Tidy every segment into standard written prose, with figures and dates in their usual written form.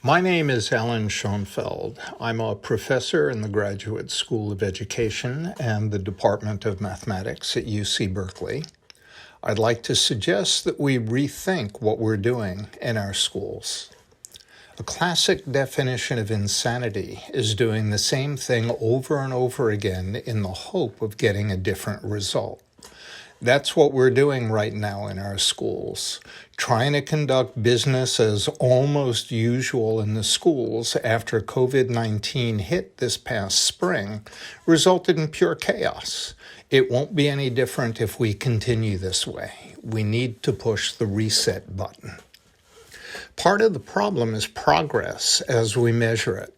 My name is Alan Schoenfeld. I'm a professor in the Graduate School of Education and the Department of Mathematics at UC Berkeley. I'd like to suggest that we rethink what we're doing in our schools. A classic definition of insanity is doing the same thing over and over again in the hope of getting a different result. That's what we're doing right now in our schools, trying to conduct business as almost usual in the schools after COVID-19 hit this past spring resulted in pure chaos. It won't be any different if we continue this way. We need to push the reset button. Part of the problem is progress as we measure it.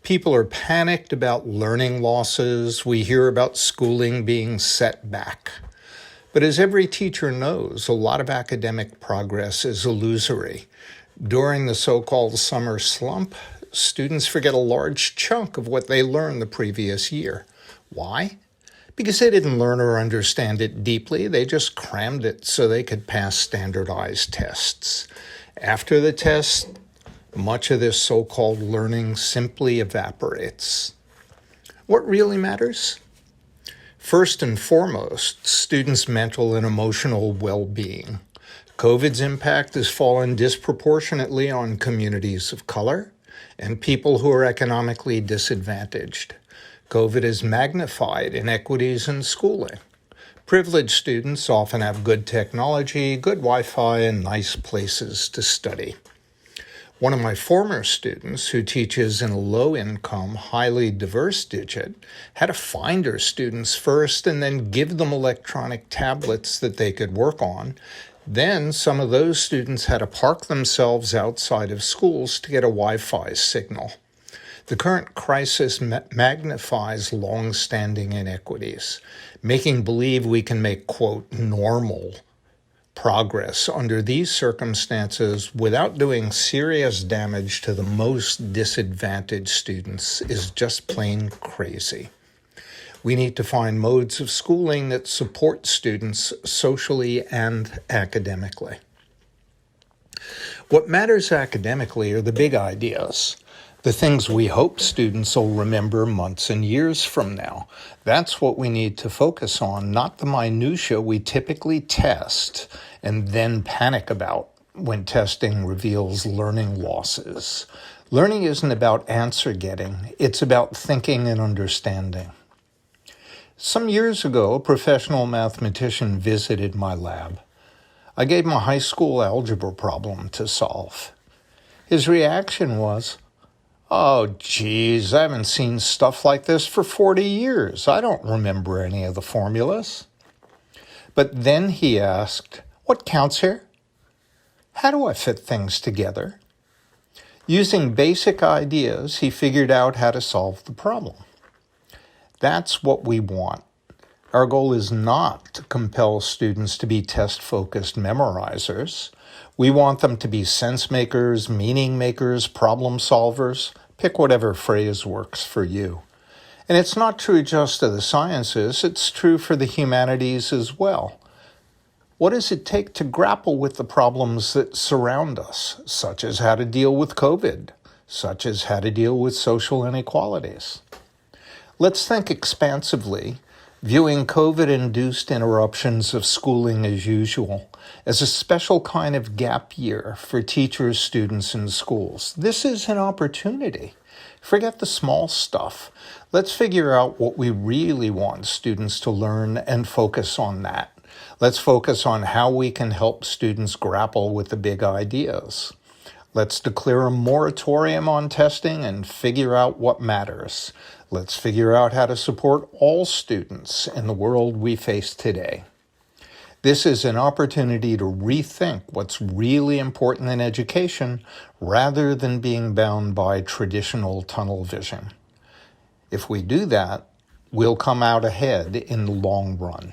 People are panicked about learning losses. We hear about schooling being set back. But as every teacher knows, a lot of academic progress is illusory. During the so-called summer slump, students forget a large chunk of what they learned the previous year. Why? Because they didn't learn or understand it deeply. They just crammed it so they could pass standardized tests. After the test, much of this so-called learning simply evaporates. What really matters? First and foremost, students' mental and emotional well-being. COVID's impact has fallen disproportionately on communities of color and people who are economically disadvantaged. COVID has magnified inequities in schooling. Privileged students often have good technology, good Wi-Fi, and nice places to study. One of my former students, who teaches in a low-income, highly diverse digit, had to find her students first and then give them electronic tablets that they could work on. Then some of those students had to park themselves outside of schools to get a Wi-Fi signal. The current crisis magnifies long-standing inequities, making believe we can make, quote, normal progress under these circumstances without doing serious damage to the most disadvantaged students is just plain crazy. We need to find modes of schooling that support students socially and academically. What matters academically are the big ideas, the things we hope students will remember months and years from now. That's what we need to focus on, not the minutia we typically test and then panic about when testing reveals learning losses. Learning isn't about answer getting, it's about thinking and understanding. Some years ago, a professional mathematician visited my lab. I gave him a high school algebra problem to solve. His reaction was, "Oh, geez, I haven't seen stuff like this for 40 years. I don't remember any of the formulas." But then he asked, "What counts here? How do I fit things together?" Using basic ideas, he figured out how to solve the problem. That's what we want. Our goal is not to compel students to be test-focused memorizers. We want them to be sense makers, meaning makers, problem solvers. Pick whatever phrase works for you. And it's not true just of the sciences, it's true for the humanities as well. What does it take to grapple with the problems that surround us, such as how to deal with COVID, such as how to deal with social inequalities? Let's think expansively, viewing COVID-induced interruptions of schooling as usual as a special kind of gap year for teachers, students, and schools. This is an opportunity. Forget the small stuff. Let's figure out what we really want students to learn and focus on that. Let's focus on how we can help students grapple with the big ideas. Let's declare a moratorium on testing and figure out what matters. Let's figure out how to support all students in the world we face today. This is an opportunity to rethink what's really important in education rather than being bound by traditional tunnel vision. If we do that, we'll come out ahead in the long run.